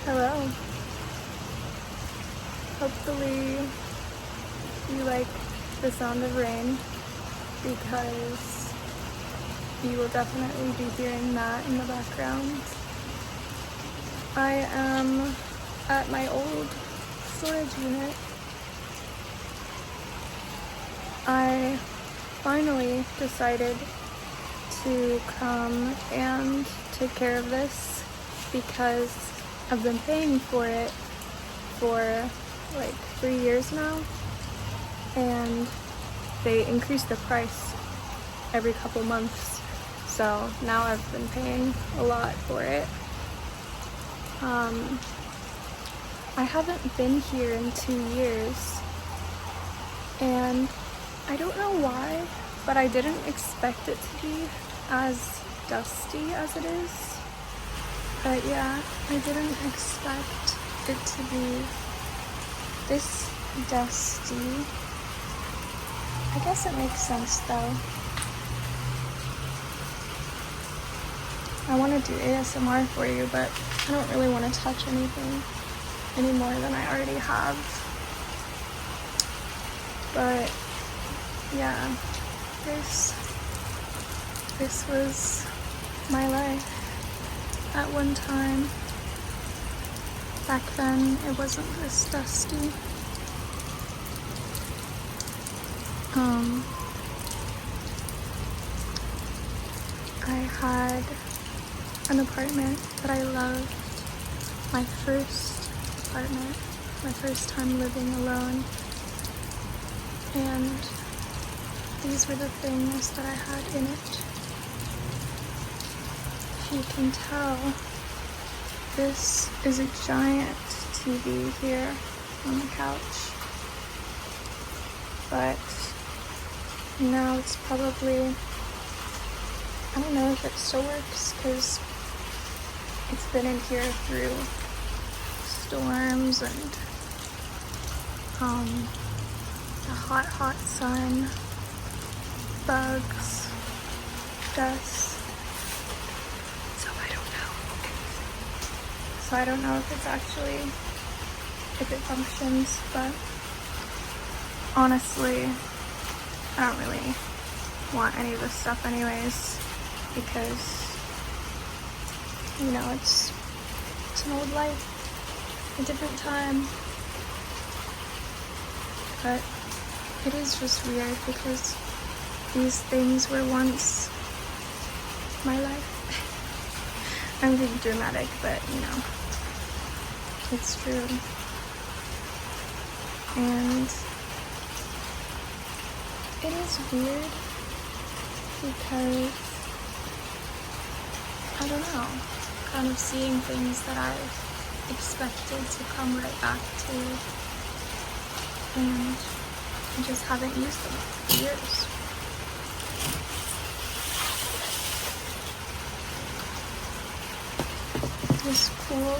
Hello. Hopefully you like the sound of rain, because you will definitely be hearing that in the background. I am at my old storage unit. I finally decided to come and take care of this because I've been paying for it for like 3 years now, and they increase the price every couple months, so now I've been paying a lot for it. I haven't been here in 2 years, and I don't know why, but I didn't expect it to be as dusty as it is. But yeah, I didn't expect it to be this dusty. I guess it makes sense though. I want to do ASMR for you, but I don't really want to touch anything any more than I already have. But yeah, this was my life at one time. Back then it wasn't this dusty. I had an apartment that I loved. My first apartment, my first time living alone. And these were the things that I had in it. If you can tell, this is a giant TV here on the couch. But now it's probably, I don't know if it still works because it's been in here through storms and the hot sun, bugs, dust. So I don't know if it's actually, if it functions, but honestly, I don't really want any of this stuff anyways, because, you know, it's an old life, a different time. But it is just weird because these things were once my life. I'm being dramatic, but you know, it's true. And it is weird because, I don't know, kind of seeing things that I've expected to come right back to, and I just haven't used them for years. This cool,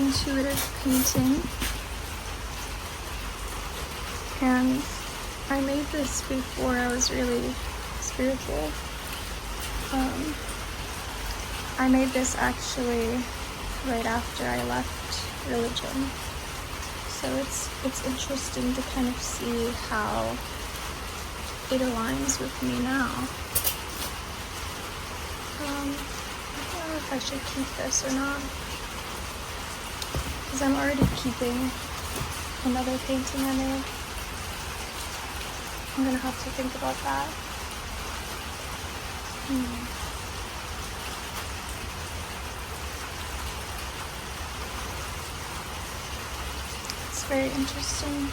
intuitive painting, and I made this before I was really spiritual. I made this actually right after I left religion. So it's interesting to kind of see how it aligns with me now. I don't know if I should keep this or not, because I'm already keeping another painting I made. I'm gonna have to think about that. It's very interesting.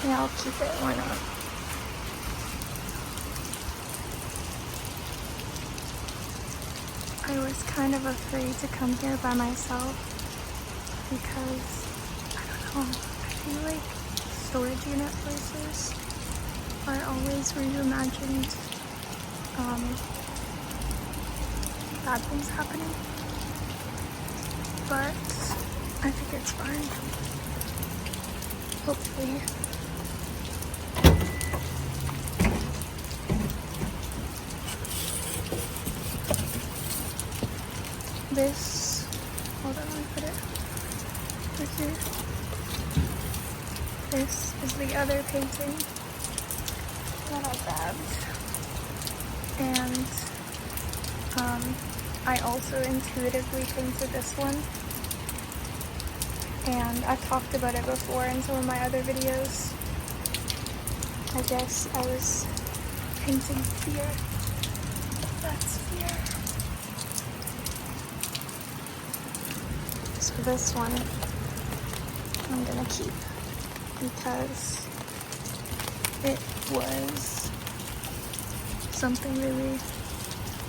Yeah, I'll keep it, why not? I was kind of afraid to come here by myself because, I don't know, I feel like storage unit places are always where you imagined bad things happening. But I think it's fine. Hopefully. this, hold on, let me put it right here. This is the other painting that I grabbed. And I also intuitively painted this one. And I've talked about it before in some of my other videos. I guess I was painting fear. That's fear. So this one I'm gonna keep because it was something really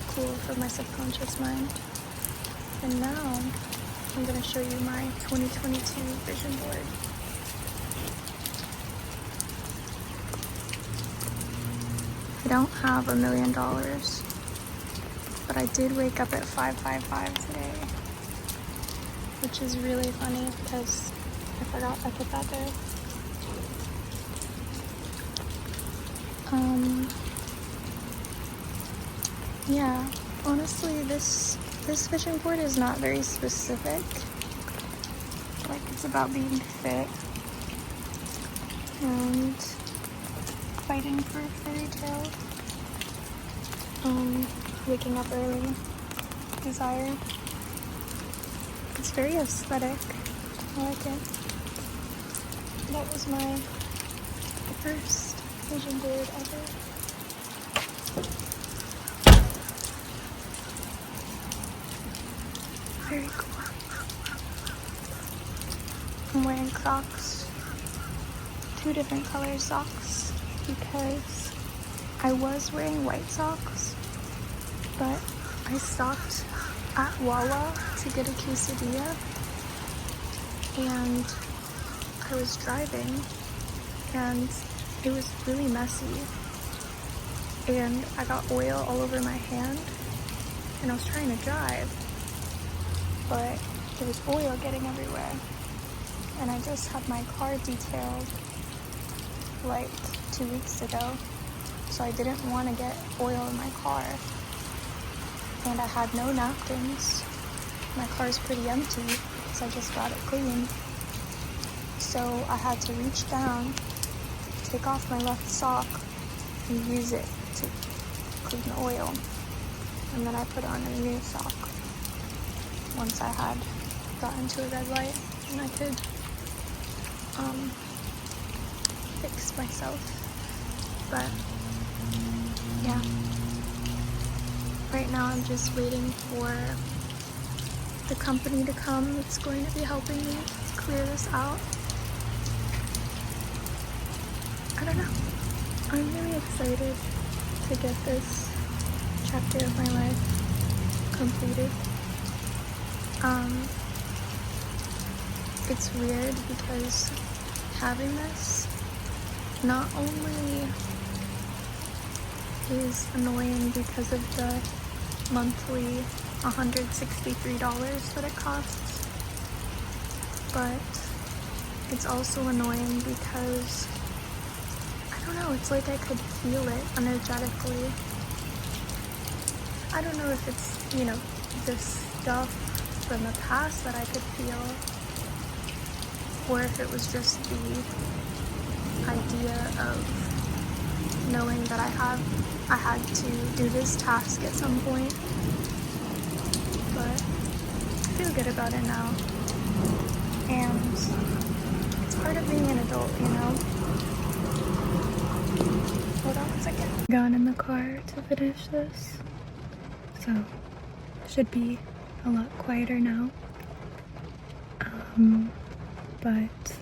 cool from my subconscious mind. And now I'm gonna show you my 2022 vision board. I don't have $1 million, but I did wake up at 555 today, which is really funny because I forgot I put that there. Yeah, honestly, this vision board is not very specific. Like, it's about being fit and fighting for a fairy tale. Waking up early, desire. It's very aesthetic. I like it. That was my first vision board ever. Very cool. I'm wearing Crocs. 2 different color socks because I was wearing white socks, but I stopped at Wawa to get a quesadilla and I was driving and it was really messy and I got oil all over my hand and I was trying to drive, but there was oil getting everywhere. And I just had my car detailed like 2 weeks ago, so I didn't want to get oil in my car. And I had no napkins. My car's pretty empty because I just got it clean. So I had to reach down, take off my left sock, and use it to clean the oil. And then I put on a new sock once I had gotten to a red light and I could fix myself. But yeah, right now I'm just waiting for the company to come that's going to be helping me clear this out. I don't know, I'm really excited to get this chapter of my life completed. It's weird because having this not only is annoying because of the monthly $163 that it costs, but it's also annoying because, I don't know, it's like I could feel it energetically. I don't know if it's, you know, the stuff from the past that I could feel, or if it was just the idea of knowing that I had to do this task at some point. But I feel good about it now, and it's part of being an adult, you know. Hold on a second. Gone in the car to finish this, so it should be a lot quieter now. But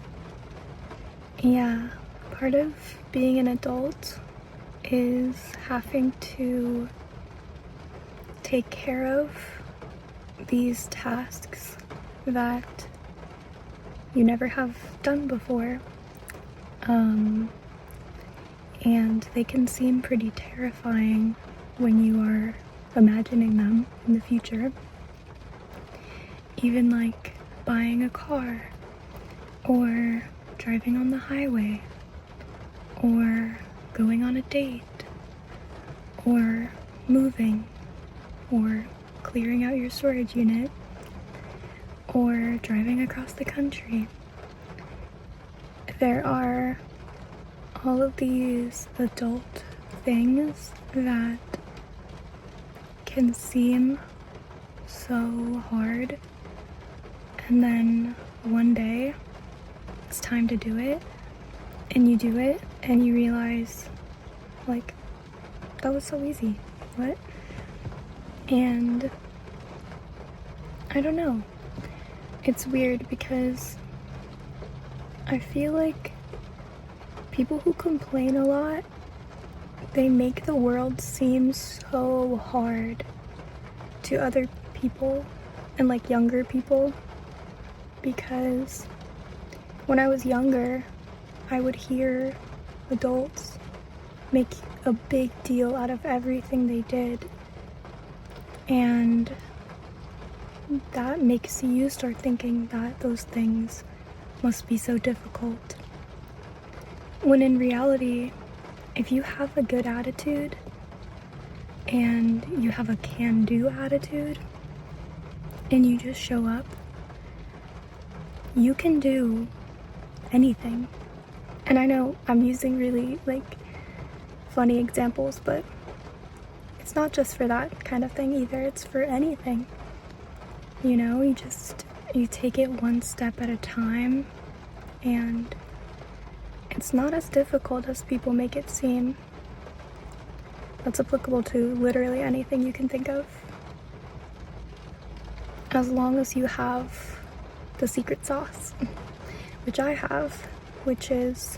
yeah, part of being an adult is having to take care of these tasks that you never have done before. And they can seem pretty terrifying when you are imagining them in the future. Even like buying a car, or driving on the highway, or going on a date, or moving, or clearing out your storage unit or driving across the country. There are all of these adult things that can seem so hard, and then one day it's time to do it, and you do it, and you realize, like, that was so easy. What? And I don't know. It's weird because I feel like people who complain a lot, they make the world seem so hard to other people and like younger people, because when I was younger, I would hear adults make a big deal out of everything they did, and that makes you start thinking that those things must be so difficult. When in reality, if you have a good attitude and you have a can-do attitude and you just show up, you can do anything. And I know I'm using really like funny examples, but it's not just for that kind of thing either. It's for anything. You know, you take it one step at a time, and it's not as difficult as people make it seem. That's applicable to literally anything you can think of. As long as you have the secret sauce, which I have, which is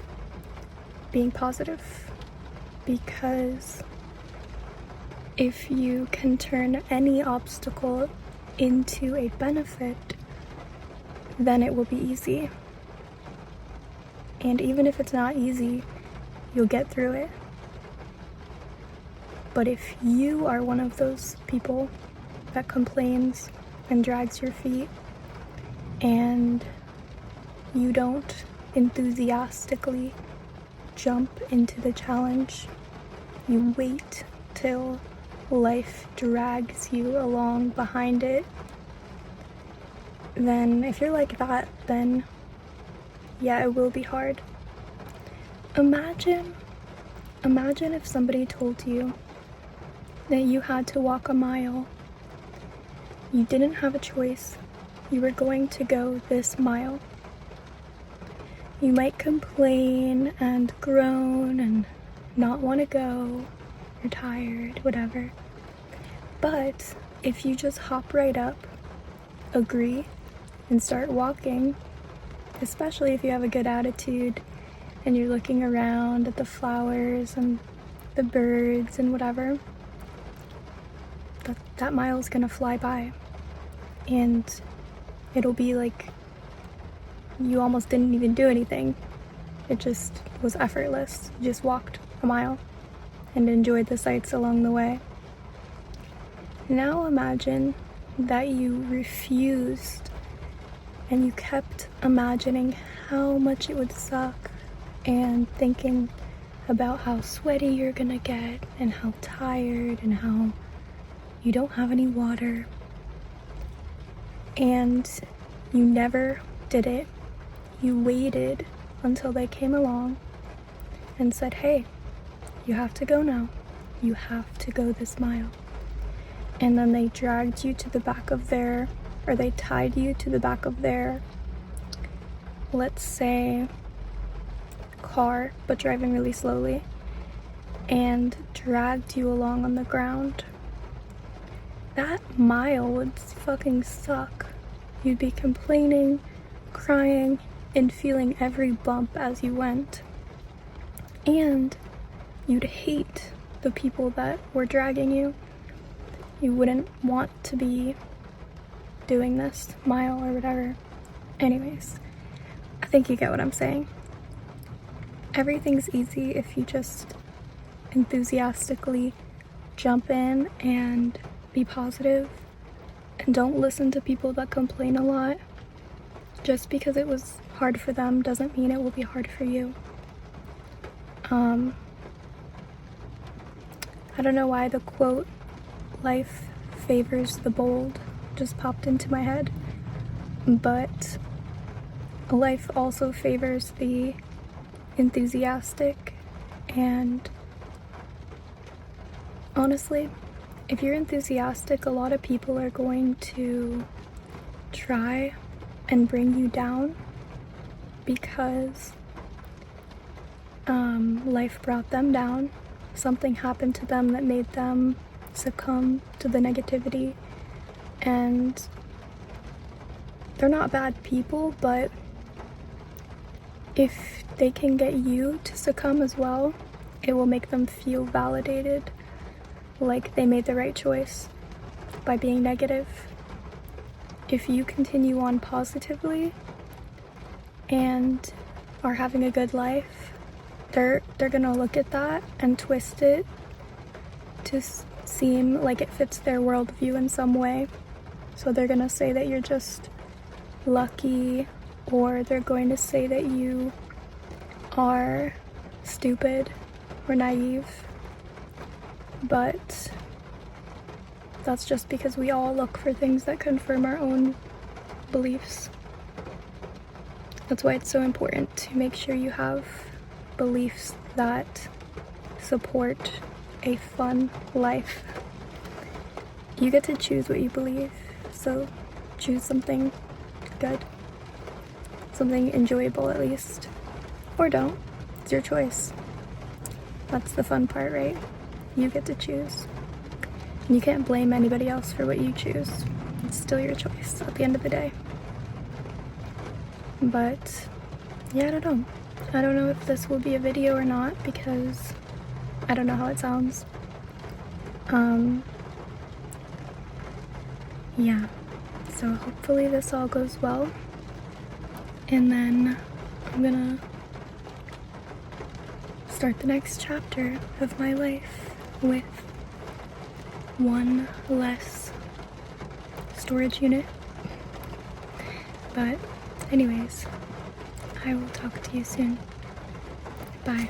being positive. Because if you can turn any obstacle into a benefit, then it will be easy. And even if it's not easy, you'll get through it. But if you are one of those people that complains and drags your feet, and you don't enthusiastically jump into the challenge, you wait till life drags you along behind it, then if you're like that, then yeah, it will be hard. Imagine if somebody told you that you had to walk a mile. You didn't have a choice. You were going to go this mile. You might complain and groan and not want to go. You're tired, whatever. But if you just hop right up, agree, and start walking, especially if you have a good attitude and you're looking around at the flowers and the birds and whatever, that mile is gonna fly by, and it'll be like you almost didn't even do anything. It just was effortless. You just walked a mile and enjoyed the sights along the way. Now imagine that you refused and you kept imagining how much it would suck and thinking about how sweaty you're gonna get and how tired and how you don't have any water, and you never did it. You waited until they came along and said, hey, you have to go now. You have to go this mile. And then they dragged you to the back of their, or they tied you to the back of their, let's say, car, but driving really slowly, and dragged you along on the ground. That mile would fucking suck. You'd be complaining, crying, and feeling every bump as you went. And you'd hate the people that were dragging you. You wouldn't want to be doing this mile or whatever. Anyways, I think you get what I'm saying. Everything's easy if you just enthusiastically jump in and be positive, and don't listen to people that complain a lot. Just because it was hard for them doesn't mean it will be hard for you. I don't know why the quote, life favors the bold just popped into my head, but life also favors the enthusiastic. And honestly, if you're enthusiastic, a lot of people are going to try and bring you down because life brought them down. Something happened to them that made them succumb to the negativity, and they're not bad people, but if they can get you to succumb as well, it will make them feel validated, like they made the right choice by being negative. If you continue on positively and are having a good life, they're gonna look at that and twist it to seem like it fits their worldview in some way. So they're gonna say that you're just lucky, or they're going to say that you are stupid or naive. But that's just because we all look for things that confirm our own beliefs. That's why it's so important to make sure you have beliefs that support a fun life. You get to choose what you believe, so choose something good, something enjoyable at least, or don't. It's your choice. That's the fun part, right? You get to choose. And you can't blame anybody else for what you choose. It's still your choice at the end of the day. But yeah, I don't know. I don't know if this will be a video or not because I don't know how it sounds. Yeah, so hopefully this all goes well, and then I'm gonna start the next chapter of my life with one less storage unit. But anyways, I will talk to you soon. Bye.